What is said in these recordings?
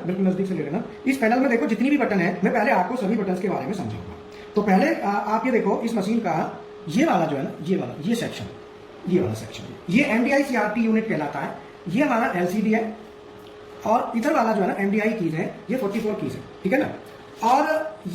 बिल्कुल नजदीक से ले लेना। इस पैनल में देखो जितनी भी बटन है, मैं पहले आपको सभी बटन के बारे में समझाऊंगा। तो पहले आप ये देखो इस मशीन का ये वाला जो है ना, ये सेक्शन, ये वाला सेक्शन, ये एमडीआई सीआरटी यूनिट कहलाता है। ये हमारा एलसीडी है और इधर वाला जो है ना एमडीआई कीज है, ये 44 कीज है, ठीक है ना। और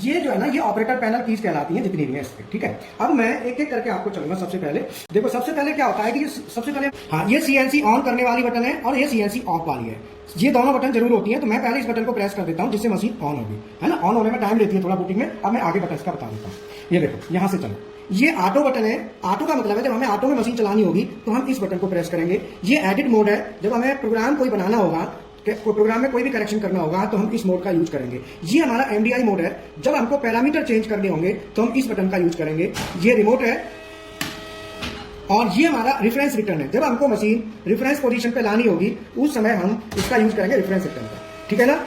ये जो है ना, ये ऑपरेटर पैनल कीज कहलाती है जितनी भी है इसके, ठीक है। अब मैं एक एक करके आपको चलूंगा। सबसे पहले देखो, सबसे पहले क्या होता है कि सबसे पहले हाँ, ये सीएनसी ऑन करने वाली बटन है और ये सीएनसी ऑफ वाली है। ये दोनों बटन जरूर होती है। तो मैं पहले इस बटन को प्रेस कर देता हूं जिससे मशीन ऑन होगी, है ना। ऑन होने में टाइम लेती है थोड़ा बूटिंग में। अब मैं आगे बटन का बता देता हूँ। ये देखो यहां से चलो, ये ऑटो बटन है। ऑटो का मतलब है जब हमें ऑटो में मशीन चलानी होगी तो हम इस बटन को प्रेस करेंगे। ये एडिट मोड है, जब हमें प्रोग्राम कोई बनाना होगा, प्रोग्राम में कोई भी करेक्शन करना होगा तो हम इस मोड का यूज करेंगे। ये हमारा एमडीआई मोड है। जब हमको पैरामीटर चेंज करने होंगे तो हम इस बटन का यूज करेंगे। ये रिमोट है। और ये हमारा रेफरेंस रिटर्न है। जब हमको मशीन रेफरेंस पोजीशन पे लानी होगी उस समय हम इसका यूज करेंगे, रेफरेंस रिटर्न का, ठीक है ना।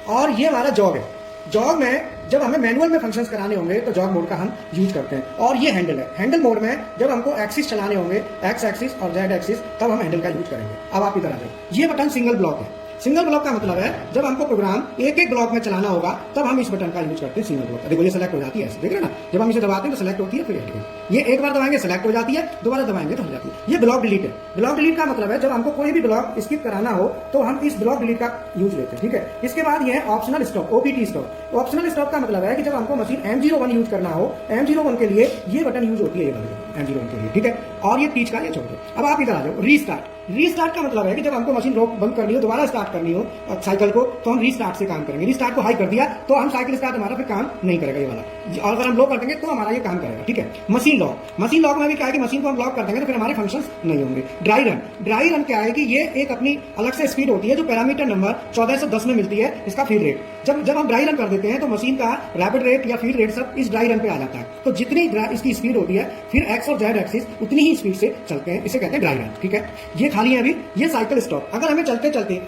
और ये हमारा जॉब है। जॉब में जब हमें मैनुअल में फंक्शंस कराने होंगे तो जॉब मोड का हम यूज करते हैं। और ये हैंडल है। हैंडल मोड में जब हमको एक्सिस चलाने होंगे, एक्स एक्सिस और जेड एक्सिस, तब हम हैंडल का यूज करेंगे। अब आप इधर आ जाओ। ये बटन सिंगल ब्लॉक है। सिंगल ब्लॉक का मतलब है जब हमको प्रोग्राम एक एक ब्लॉक में चलाना होगा तब हम इस बटन का यूज करते हैं, सिंगल ब्लॉक। देखो ये सेलेक्ट हो जाती है, देख रहे ना, जब हम इसे दबाते हैं तो सेलेक्ट होती है, फिर हट गई। ये एक बार दबाएंगे सेलेक्ट हो जाती है, दोबारा दबाएंगे तो हो जाती है। ये ब्लॉक डिलीट है। ब्लॉक डिलीट का मतलब है जब हमको कोई भी ब्लॉक स्किप कराना हो तो हम इस ब्लॉक डिलीट का यूज लेते हैं, ठीक है। इसके बाद ये optional stop, OPT stop. Optional stop का मतलब है कि जब हमको मशीन M01 यूज करना हो, M01 के लिए ये बटन यूज होती है, ये वाली M01 के लिए, ठीक है। और ये पीच का ये छोड़ दो। अब आप इधर आ जाओ। रीस्टार्ट। रीस्टार्ट का मतलब है कि जब हमको मशीन रोक बंद करनी हो, दोबारा स्टार्ट करनी हो साइकिल को, तो हम रीस्टार्ट से काम करेंगे। रीस्टार्ट को हाई कर दिया तो हम साइकिल स्टार्ट हमारा फिर काम नहीं करेगा ये वाला। और अगर हम लो कर देंगे तो हमारा ये काम करेगा, ठीक है। Machine lock. मशीन लॉक में भी क्या है कि मशीन को हम लॉक कर देंगे तो फिर हमारे फंक्शंस नहीं होंगे। Dry run. ड्राई रन क्या है कि ये एक अपनी अलग से स्पीड होती है जो पैरामीटर नंबर 1410 में मिलती है, इसका फीड रेट। जब हम ड्राई रन कर देते हैं तो मशीन का रैपिड रेट या फीड रेट सब इस ड्राई रन पे आ जाता है। तो जितनी इसकी स्पीड होती है फिर एक्स और जेड एक्सिस उतनी ही स्पीड से चलते हैं, इसे कहते हैं ड्राई रन, ठीक है। ये खाली है अभी। ये साइकिल स्टॉप। अगर हमें चलते चलते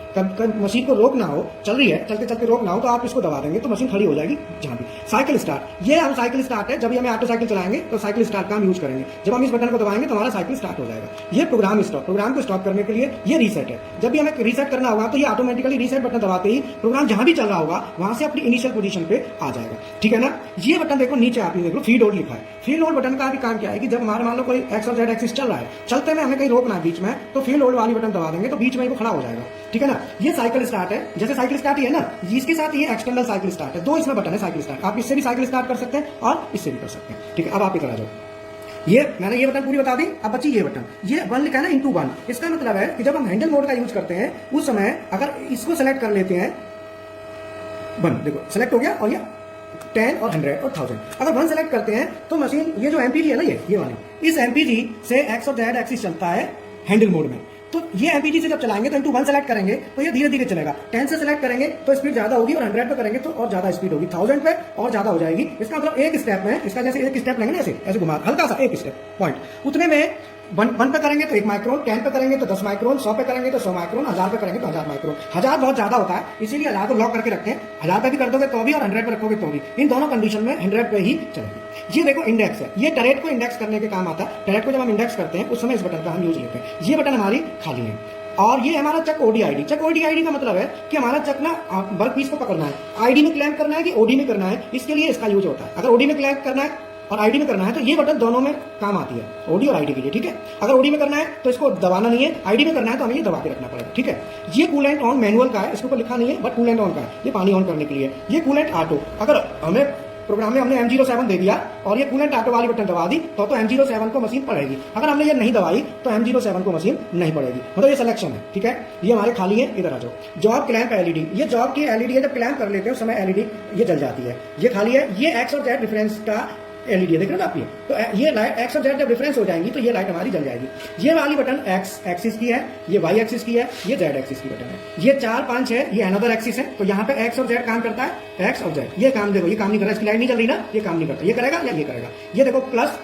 मशीन को रोकना हो, चल रही है चलते चलते रोकना हो तो आप इसको दबा देंगे तो मशीन खड़ी हो जाएगी जहां भी। Cycle start. ये हम साइकिल स्टार्ट है, जब भी हमें ऑटो साइकिल चलाएंगे तो साइकिल स्टार्ट का हम यूज करेंगे। जब हम इस बटन को दबाएंगे तो हमारा साइकिल स्टार्ट हो जाएगा। ये प्रोग्राम स्टॉप। प्रोग्राम को स्टॉप करने के लिए ये रीसेट है। जब भी हमें रीसेट करना होगा तो ये ऑटोमेटिकली रीसेट बटन दबाते ही प्रोग्राम जहां भी चल रहा होगा वहां से अपनी इनिशियल पोजीशन पे आ जाएगा, ठीक है ना। ये बटन देखो नीचे आप देख लो, फीड होल्ड लिखा है। फीड होल्ड बटन का भी काम क्या है कि जब हमारे मान लो कोई एक्स और जेड एक्सिस चल रहा है, चलते में हमें कहीं रोकना है बीच में, तो फीड होल्ड वाली बटन दबा देंगे तो बीच में वो खड़ा हो जाएगा, ठीक है ना। ये साइकिल स्टार्ट है। जैसे साइकिल स्टार्ट ही है ना, इसके साथ ये एक्सटर्नल साइकिल स्टार्ट है। दो इसमें बटन है साइकिल स्टार्ट। आप इससे भी साइकिल स्टार्ट कर सकते हैं और इससे भी कर सकते हैं, ठीक है। अब आप इधर आ जाओ। ये मैंने ये बटन पूरी बता दी। अब बच्ची ये बटन, ये 1 लिखा है ना, *1। इसका मतलब है कि जब हम हैंडल मोड का यूज करते हैं उस समय अगर इसको सेलेक्ट कर लेते हैं, 1 देखो सेलेक्ट हो गया, और ये 10 और 100 और 1000। अगर 1 सेलेक्ट करते हैं तो मशीन ये जो एमपीजी है ना, ये वाली, इस एमपीजी से एक्स और जेड एक्सिस चलता है हैंडल मोड में। तो ये एमपीजी से जब चलाएंगे तो *1 सेलेक्ट करेंगे तो ये धीरे धीरे चलेगा। 10 से सेलेक्ट करेंगे तो स्पीड ज्यादा होगी और 100 पे करेंगे तो और ज्यादा स्पीड होगी, 1000 पे और ज्यादा हो जाएगी। इसका मतलब एक स्टेप में, इसका जैसे एक स्टेप लेंगे ना, ऐसे घुमा हल्का सा एक स्टेप पॉइंट, उतने में 1 पे करेंगे तो 1 माइक्रोन, 10 पे करेंगे तो 10 माइक्रोन, 100 पे करेंगे तो 100 माइक्रोन, 1000 पे करेंगे तो 1000 माइक्रोन। 1000 बहुत ज्यादा होता है इसीलिए 1000 को लॉक करके रखते हैं। 1000 पे भी कर दोगे तो भी और 100 पे रखोगे तो भी, इन दोनों कंडीशन में 100 पे ही चलेगी। ये देखो इंडेक्स है। ये टरेट को इंडेक्स करने के काम आता है। टरेट को जब हम इंडेक्स करते हैं उस समय इस बटन का हम यूज लेते हैं। ये बटन हमारी खाली है। और ये हमारा check OD ID. Check OD ID का मतलब है कि हमारा चेक ना वर्क पीस को पकड़ना है, आईडी में क्लैंप करना है कि ओडी में करना है, इसके लिए इसका यूज होता है। अगर ओडी में क्लैंप करना है और आईडी में करना है तो ये बटन दोनों में काम आती है, ओडी और आईडी के लिए, ठीक है। अगर ओडी में करना है तो इसको दबाना नहीं है, आईडी में करना है तो हमें ये दबा के रखना पड़ेगा, ठीक है। ये कूलेंट ऑन मैनुअल का है, इसके ऊपर लिखा नहीं है बट कूलेंट ऑन का है, ये पानी ऑन करने के लिए। ये कूलेंट ऑटो, अगर हमें प्रोग्राम में हमने M07 दे दिया और ये कूलेंट ऑटो वाली बटन दबा दी तो M07 को मशीन पड़ेगी। अगर हमने ये नहीं दबाई तो M07 को मशीन नहीं पड़ेगी। मतलब ये सिलेक्शन है, ठीक है। ये हमारे खाली है। इधर आ जाओ। Job clamp LED. ये जॉब की एलईडी है, जब क्लैंप कर लेते हैं उस समय एलईडी ये जल जाती है। ये खाली है। ये एक्स और जेड डिफरेंस का एलईडी देख रहे हो आप, ये तो ये लाइट एक्स और जेड जब डिफरेंस हो जाएंगी तो ये लाइट हमारी जल जाएगी। ये वाली बटन एक्स एक्सिस की है, ये वाई एक्सिस की है, ये जेड एक्सिस की बटन है। ये 4 5 है, ये अनदर एक्सिस है। तो यहाँ पे एक्स और जेड काम करता है, एक्स और जेड। ये काम देखो, ये काम नहीं कर रहा, इसकी लाइट नहीं चल रही ना, ये काम नहीं करता। ये करेगा या ये करेगा। ये देखो प्लस,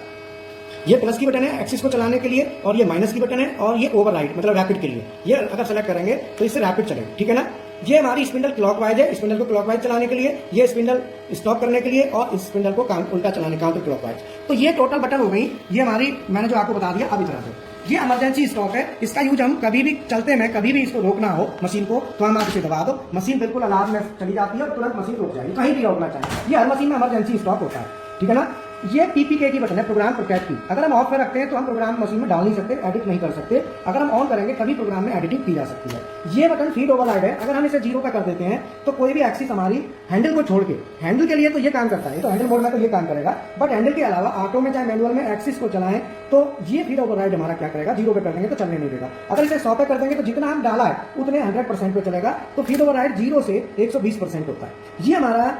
ये प्लस की बटन है एक्सिस को चलाने के लिए, और ये माइनस की बटन है, और ये ओवरराइड मतलब रैपिड के लिए। ये अगर सेलेक्ट करेंगे तो इससे रैपिड चलेगा, ठीक है ना। ये हमारी स्पिंडल क्लॉकवाइज है, स्पिंडल को क्लॉकवाइज चलाने के लिए, ये स्पिंडल स्टॉप करने के लिए, और इस स्पिंडल को उल्टा चलाने काउंटर क्लॉकवाइज। तो ये टोटल बटन हो गई। ये हमारी, मैंने जो आपको बता दिया। अब इधर आ जाओ। ये इमरजेंसी स्टॉप है, इसका यूज हम कभी भी चलते में कभी भी इसको रोकना हो मशीन को तो हम आप इसे दबा दो, मशीन बिल्कुल अलार्म में चली जाती है और तुरंत मशीन रुक जाएगी, कहीं भी रोकना चाहें। ये हर मशीन में इमरजेंसी स्टॉप होता है, ठीक है ना। ये पीपीके की बटन है, प्रोग्राम प्रोटेक्ट की। अगर हम ऑफ पे रखते हैं तो हम प्रोग्राम मशीन में डाल नहीं सकते, एडिट नहीं कर सकते। अगर हम ऑन करेंगे तभी प्रोग्राम में एडिटिंग की जा सकती है। ये बटन फीड ओवरराइड है, अगर हम इसे 0 पे कर देते हैं तो कोई भी एक्सिस हमारी हैंडल को छोड़ के, हैंडल के लिए तो ये काम करता है, तो हैंडल मोड में तो ये काम करेगा, बट हैंडल के अलावा ऑटो में चाहे मैनुअल में एक्सिस को चलाएं तो ये फीड ओवरराइड हमारा क्या करेगा, 0 पे कर देंगे तो चलने नहीं देगा। अगर इसे 100 पे कर देंगे तो जितना हम डाला है उतने 100% पे चलेगा, तो फीड ओवरराइड 0 से 120% होता है। ये हमारा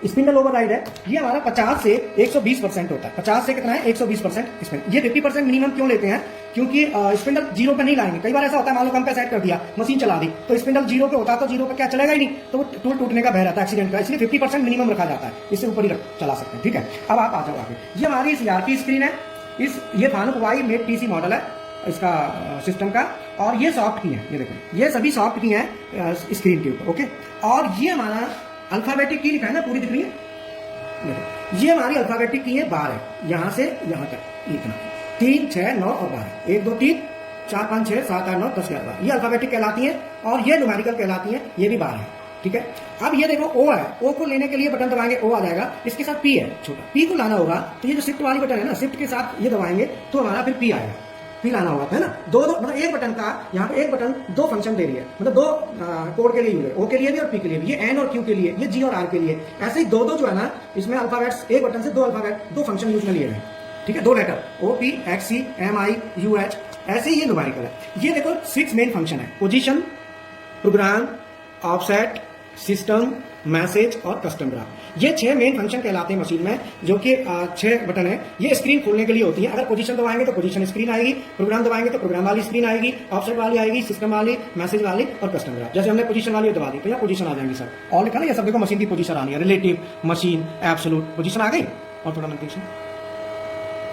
स्पिंडल ओवरराइड है, ये हमारा 50 से 120% होता है। 50 से कितना है, 120% स्पिंडल। ये 50% मिनिमम क्यों लेते हैं, क्योंकि स्पिंडल 0 पे नहीं लाएंगे। कई बार ऐसा होता है, मान लो कम पे सेट कर दिया, मशीन चला दी, तो स्पिंडल 0 पे होता है तो 0 पे क्या चलेगा ही नहीं, तो वो टूल टूटने का भय रहता है एक्सीडेंट का, इसलिए 50% मिनिमम रखा जाता है, इससे ऊपर ही चला सकते हैं, ठीक है। अब आप आ जाओ आगे। ये हमारी सीआरपी स्क्रीन है, ये Fanuc Y made PC model है इसका सिस्टम का, और ये सॉफ्ट की है, ये देखो ये सभी सॉफ्ट की हैं स्क्रीन के ऊपर, ओके। और ये हमारा अल्फाबेटिक की लिखा है ना, पूरी दिख रही है, ये हमारी अल्फाबेटिक की है 12, यहां से यहां तक इतना 3, 6, 9 और 12, 1, 2, 3, 4, 5, 6, 7, 8, 9, 10, 11, 12 ये अल्फाबेटिक कहलाती है, और ये न्यूमेरिकल कहलाती है, ये भी 12 है, ठीक है। अब ये देखो ओ है, ओ को लेने के लिए बटन दबाएंगे ओ आ जाएगा, इसके साथ पी है छोटा, पी को लाना होगा तो ये जो शिफ्ट वाली बटन है ना, शिफ्ट के साथ ये दबाएंगे तो हमारा फिर पी आएगा, पी लाना होगा, है ना। दो मतलब एक बटन का, यहाँ पे एक बटन 2 फंक्शन दे रही है, मतलब 2 कोड के लिए यूज है, ओ के लिए भी और पी के लिए भी, ये एन और क्यू के लिए, ये जी और आर के लिए। ऐसे ही दो जो है ना, इसमें अल्फाबेट्स एक बटन से 2 अल्फाबेट 2 फंक्शन यूज में लिए गए, ठीक है, 2 letter O P X C M I U H, ऐसे ही ये न्यूमेरिकल है। ये देखो 6 मेन फंक्शन है, position, program, offset, system, message और कस्टम ग्राफ। ये 6 मेन फंक्शन कहलाते हैं मशीन में, जो कि 6 बटन है। ये स्क्रीन खोलने के लिए होती है, अगर पोजीशन दबाएंगे तो पोजीशन स्क्रीन आएगी, प्रोग्राम दबाएंगे तो प्रोग्राम वाली स्क्रीन आएगी, ऑफसेट वाली आएगी, सिस्टम वाली, मैसेज वाली और कस्टम ग्राफ। जैसे हमने पोजीशन वाली दबा दी तो यहाँ पोजीशन आ जाएंगी सर, और लिखा ना ये सब देखो मशीन की पोजीशन आनी है, रिलेटिव, मशीन, एब्सोल्यूट, पोजीशन आ गई, और थोड़ा नोटिफिकेशन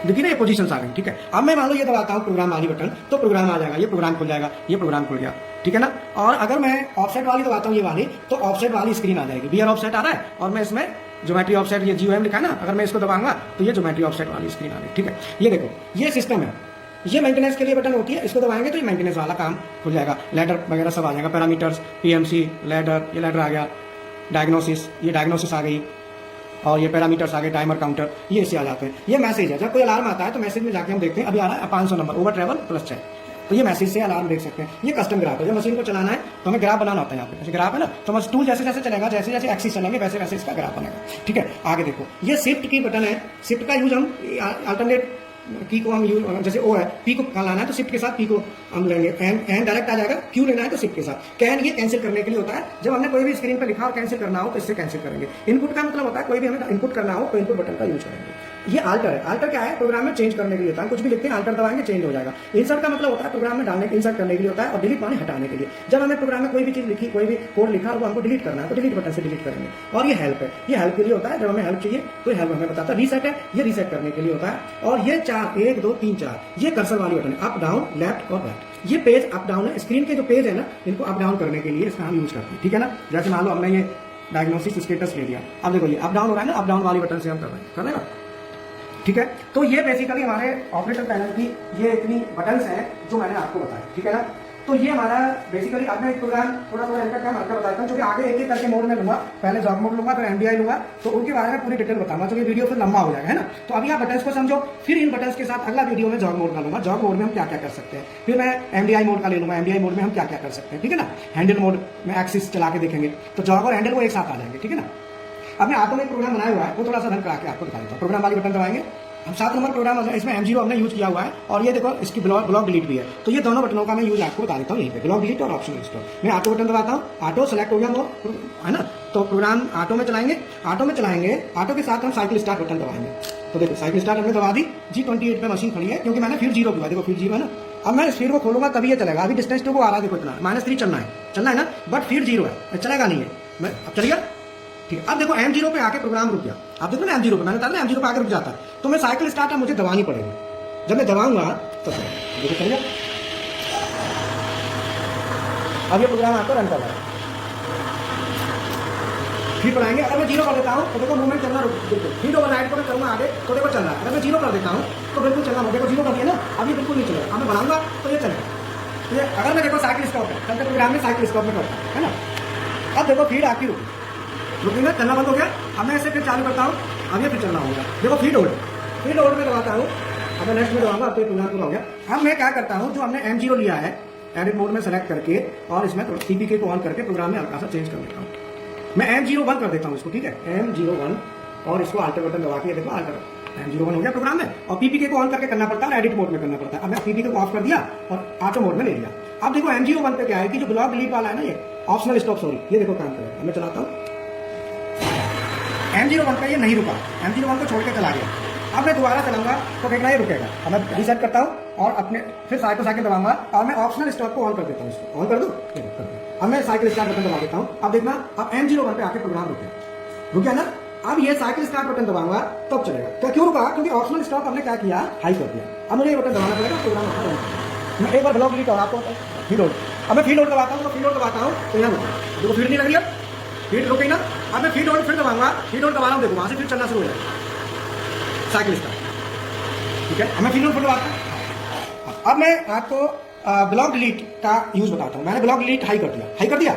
देखिए ना, ये पोजीशंस आ गई, ठीक है। अब मैं मान लो ये दबाता हूँ प्रोग्राम वाली बटन, तो प्रोग्राम आ जाएगा, ये प्रोग्राम खुल जाएगा, ये प्रोग्राम खुल गया, ठीक है ना। और अगर मैं ऑफसेट वाली दबाता हूँ ये वाली, तो ऑफसेट वाली स्क्रीन आ जाएगी, बीआर ऑफसेट आ रहा है, और मैं इसमें ज्योमेट्री ऑफसेट, ये जीओएम लिखा है ना, अगर मैं इसको दबाऊंगा तो ये ज्योमेट्री ऑफसेट वाली स्क्रीन आ गई, ठीक है। ये देखो ये सिस्टम है, ये मेंटेनेंस के लिए बटन होती है, इसको दबाएंगे तो ये मेंटेनेंस वाला काम खुल जाएगा, लैडर वगैरह सब आ जाएगा, पैरामीटर्स, पीएमसी, लैडर, ये लैडर आ गया, डायग्नोसिस, ये डायग्नोसिस आ गई, और ये पैरामीटर्स आ गए, टाइमर काउंटर, ये इससे आ जाते हैं। ये मैसेज है, जब कोई अलार्म आता है तो मैसेज में जाके हम देखते हैं, अभी आ रहा है 500 नंबर, ओवर ट्रेवल +6, तो ये मैसेज से अलार्म देख सकते हैं। ये कस्टम ग्राफ है, जब मशीन को चलाना है तो हमें ग्राफ बनाना होता है, यहाँ पे जैसे ग्राफ है ना, तो बस टूल जैसे जैसे चलेगा, जैसे जैसे एक्सिस चलेंगे वैसे वैसे इसका ग्राफ बनेगा, ठीक है। आगे देखो ये शिफ्ट की बटन है, शिफ्ट का यूज हम अल्टरनेट की को हम यूज, जैसे ओ है, पी को लाना है तो शिफ्ट के साथ पी को हम लेंगे, एन डायरेक्ट आ जाएगा, क्यू लेना है तो शिफ्ट के साथ, कैन ये कैंसिल करने के लिए होता है, जब हमने कोई भी स्क्रीन पर लिखा और कैंसिल करना हो तो इससे कैंसिल करेंगे। इनपुट का मतलब होता है कोई भी हमें इनपुट करना हो तो इनपुट बटन का यूज करेंगे। ये आल्टर है, आल्टर क्या है, प्रोग्राम में चेंज करने के लिए होता है, कुछ भी लिखते हैं आल्टर दबाएंगे चेंज हो जाएगा। इंसर्ट का मतलब होता है प्रोग्राम में डालने, इंसर्ट करने के लिए होता है, और डिलीट माने हटाने के लिए। जब हमें प्रोग्राम में कोई भी चीज लिखी, कोई भी कोड लिखा और वो हमको डिलीट करना है तो डिलीट बटन से डिलीट करेंगे। और ये हेल्प है, ये हेल्प के लिए होता है, जब हमें हेल्प चाहिए तो हेल्प हमें बताता है। रीसेट है, ये रीसेट करने के लिए होता है। और ये 4 1 2 3 4 ये कर्सर वाली बटन है, अप डाउन लेफ्ट और राइट। ये पेज अप डाउन है, स्क्रीन के जो पेज है ना, इनको अप डाउन करने के लिए इसका हम यूज करते हैं, ठीक है ना। जैसे मान लो हमने ये डायग्नोसिस स्टेटस ले लिया, अब देखो ये अप डाउन हो रहा है ना, अप डाउन वाली बटन से हम कर रहे हैं ना, ठीक है। तो ये बेसिकली हमारे ऑपरेटर पैनल की ये इतनी बटन्स हैं जो मैंने आपको बताया, ठीक है ना। तो ये हमारा बेसिकली, अब मैं एक प्रोग्राम थोड़ा थोड़ा इनका काम हल्का बताता हूँ, क्योंकि आगे एक एक करके मोड में लूंगा, पहले जॉब मोड लूंगा, फिर एमडीआई लूंगा, तो उनके बारे में पूरी डिटेल बताऊंगा, तो ये वीडियो फिर लंबा हो जाएगा, है ना। तो अभी आप बटन्स को समझो, फिर इन बटन्स के साथ अगला वीडियो में जॉब मोड का लूंगा, जॉब मोड में हम क्या क्या कर सकते हैं, फिर मैं एमडीआई मोड का ले लूंगा, एमडीआई मोड में हम क्या क्या कर सकते हैं, ठीक है ना। हैंडल मोड में एक्सिस चला के देखेंगे, तो जॉब और हैंडल वो एक साथ आ जाएंगे, ठीक है ना। अब मैं ऑटो में प्रोग्राम बनाया हुआ है, वो थोड़ा सा रन करा के आपको दिखा देता हूँ। प्रोग्राम वाली बटन दबाएंगे, हम 7 नंबर प्रोग्राम इसमें M0 हमने यूज किया हुआ है, और ये देखो इसकी ब्लॉक डिलीट भी है, तो ये दोनों बटनों का मैं यूज आपको बता देता हूँ यहीं पे, ब्लॉक डिलीट और ऑप्शन इंस्टॉल। मैं ऑटो बटन दबाता हूँ, ऑटो सेलेक्ट हो गया मोड, है ना, तो प्रोग्राम ऑटो में चलाएंगे, ऑटो के साथ हम साइकिल स्टार्ट बटन दबाएंगे, तो देखो साइकिल स्टार्ट हमने दबा दी, G28 पे मशीन खड़ी है, क्योंकि मैंने फीड 0 किया, देखो फीड 0 है ना। अब मैं स्पीड को खोलूंगा तभी ये चलेगा, अभी डिस्टेंस 2 को आ रहा है, देखो इतना -3 चलना है ना, बट फीड 0 है, चलेगा नहीं है, मैं अब चल गया, ठीक है। अब देखो M0 पे आके प्रोग्राम रुक गया, आप देखो ना M0 पे, मैंने बताया ना M0 पे आके रुक जाता है, तो मैं साइकिल स्टार्ट है मुझे दबानी पड़ेगी, जब मैं दबाऊंगा तो देखो चल गया। अब ये प्रोग्राम आपको रन कर रहा है, फीड बढ़ाएंगे। अगर मैं 0 कर देता हूँ तो देखो मूवमेंट चलना रुक, बिल्कुल फीड ओवर राइट को मैं करूँगा आगे तो देखो चल रहा है। अगर मैं 0 कर देता हूँ तो बिल्कुल चलना, देखो 0 कर दिया ना, अब ये बिल्कुल नहीं चलेगा। अब मैं बढ़ाऊंगा तो ये चलेगा। तो ये अगर मैं देखो साइकिल स्टॉप है, कल के प्रोग्राम में साइकिल स्टॉप में करता है ना। अब देखो फीड आपकी रुकी ना, चलना बंद हो गया। अब मैं इसे फिर चालू करता हूँ, अब ये फिर चलना होगा। देखो फीड होल्ड में दबाता हूँ, अब मैं नेक्स्ट में दबाऊंगा, अब तो प्रोग्राम पूरा हो गया। अब मैं क्या करता हूँ, जो हमने M0 लिया है एडिट मोड में सेलेक्ट करके और इसमें CPK को ऑन करके प्रोग्राम में हल्का सा चेंज कर देता हूँ। मैं M01 कर देता हूँ इसको, ठीक है, M01 और इसको अल्टर बटन दबा के देखो अल्टर M01 हो गया प्रोग्राम में। और PPK को ऑन करके करना पड़ता है, एडिट मोड में करना पड़ता है। अब मैं PPK को ऑफ कर दिया और ऑटो मोड में ले लिया। अब देखो M01 पे क्या है कि जो ब्लॉक डिलीट वाला है ना, ये ऑप्शनल स्टॉप, सॉरी, ये देखो काम करेगा। मैं चलाता हूँ M01 पे, ये नहीं रुका, M01 को छोड़ के चला गया। अब मैं दोबारा चलाऊंगा तो देखना ये रुकेगा। अब मैं रीसेट करता हूँ और अपने फिर साइकिल दबाऊंगा और मैं ऑप्शनल स्टॉप को ऑन कर देता हूँ। इसको ऑन कर दूँ, अब मैं साइकिल स्टार्ट बटन दबा देता हूँ। अब देखना, अब M01 पे आके प्रोग्राम रुक गया ना। अब ये साइकिल स्टार्ट बटन दबाऊंगा तब चलेगा। तो क्यों रुका? क्योंकि ऑप्शनल स्टॉप हमने क्या किया, हाई कर दिया। अब मुझे ये बटन दबाना पड़ेगा, प्रोग्राम मैं एक बार ब्लॉक डिलीट और आपको फीड होल्ड। अब मैं फीड होल्ड दबाता हूँ तो फीड होल्ड दबाता हूँ तो यहाँ रुका, देखो फीड नहीं लग रही, अब फीड रुक गई ना। अब मैं फीड होल्ड फिर दबाऊंगा, फीड होल्ड दबा रहा हूँ, देखो वहां से फिर चलना शुरू हो जाएगा साइकिल स्टार्ट, ठीक है। अब मैं फीड होल्ड फिर दबाता हूँ। अब मैं आपको ब्लॉक डिलीट का यूज बताता हूँ। मैंने ब्लॉक डिलीट हाई कर दिया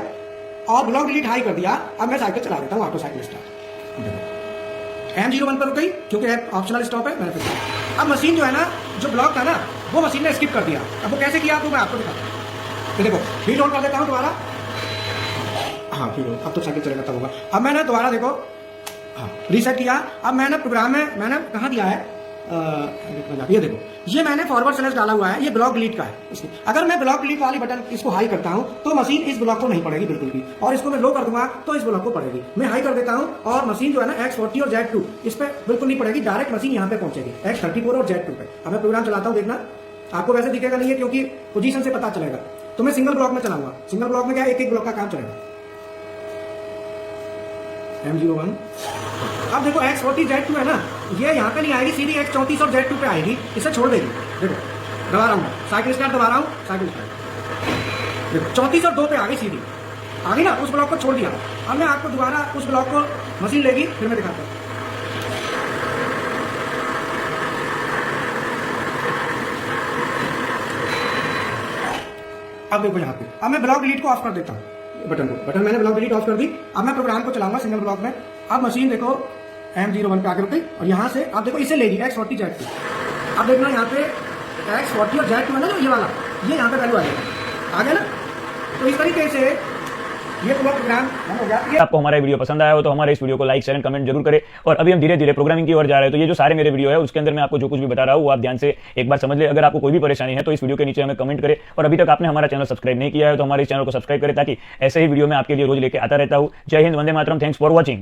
और ब्लॉक डिलीट हाई कर दिया। अब मैं साइकिल चला देता हूँ, ऑटो साइकिल स्टार्ट। M01 पर रुक गई क्योंकि ऑप्शनल स्टॉप है, मैंने फिर अब मशीन जो है ना, जो ब्लॉक था ना, वो मशीन ने स्किप कर दिया। अब वो कैसे किया तो मैं आपको दिखाता हूँ। तो देखो फीड होल्ड कर देता हूँ दोबारा, हाँ फीड होल्ड, अब तो साइकिल चलेगा तब होगा। अब मैंने दोबारा देखो, हाँ रीसेट किया। अब मैंने प्रोग्राम में मैंने कहाँ दिया है, ये देखो, ये मैंने फॉरवर्ड स्लैश डाला हुआ है, ये ब्लॉक डिलीट का है। इसकी अगर मैं ब्लॉक डिलीट वाली बटन इसको हाई करता हूं तो मशीन इस ब्लॉक को नहीं पड़ेगी बिल्कुल भी, और इसको मैं लो कर दूंगा तो इस ब्लॉक को पड़ेगी। मैं हाई कर देता हूं और मशीन जो है ना X40 और Z2 इस पे बिल्कुल नहीं पड़ेगी, डायरेक्ट मशीन यहाँ पे पहुंचेगी X34 और Z2 पे। अब मैं प्रोग्राम चलाता हूँ, देखना आपको वैसे दिखेगा नहीं है क्योंकि पोजीशन से पता चलेगा। तो मैं सिंगल ब्लॉक में चलाऊंगा। सिंगल ब्लॉक में क्या, एक ब्लॉक का काम चलेगा। M01, अब देखो X40 Z2 है ना, ये यहाँ पे नहीं आएगी, सीधी X34 और Z2 पे आएगी, इसे छोड़ देगी। देखो दबा रहा हूँ, साइकिल स्टार्ट दबा रहा हूँ, साइकिल स्टार्ट, देखो 34 और 2 पे आ गई, सीधी आ गई ना, उस ब्लॉक को छोड़ दिया। अब मैं आपको दोबारा उस ब्लॉक को मशीन लेगी, फिर मैं दिखाता हूँ। अब देखो यहाँ पे, अब मैं ब्लॉक डिलीट को ऑफ कर देता हूँ, बटन मैंने ब्लॉक डिलीट ऑफ कर दी। अब मैं प्रोग्राम को चलाऊंगा सिंगल ब्लॉक में। अब मशीन देखो M01 पे आके रुक गई और यहाँ से अब देखो इसे लेगी X40 Z2। अब देखना यहाँ पे X40 और Z2 है ना, जो ये वाला, ये यहाँ पे वैल्यू आ गया ना। तो इस तरीके से ये पूरा प्रोग्राम हो गया। आपको हमारा वीडियो पसंद आया हो तो हमारे इस वीडियो को लाइक शेयर एंड कमेंट जरूर करें। और अभी हम धीरे धीरे प्रोग्रामिंग की ओर जा रहे हैं, तो ये जो सारे मेरे वीडियो है उसके अंदर मैं आपको जो कुछ भी बता रहा हूँ वो आप ध्यान से एक बार समझ ले। अगर आपको कोई भी परेशानी है तो इस वीडियो के नीचे हमें कमेंट करें। और अभी तक आपने हमारा चैनल सब्सक्राइब नहीं किया है तो हमारे चैनल को सब्सक्राइब करें, ताकि ऐसे ही वीडियो मैं आपके लिए रोज लेके आता रहता हूँ। जय Hind, Vande Mataram, thanks for watching.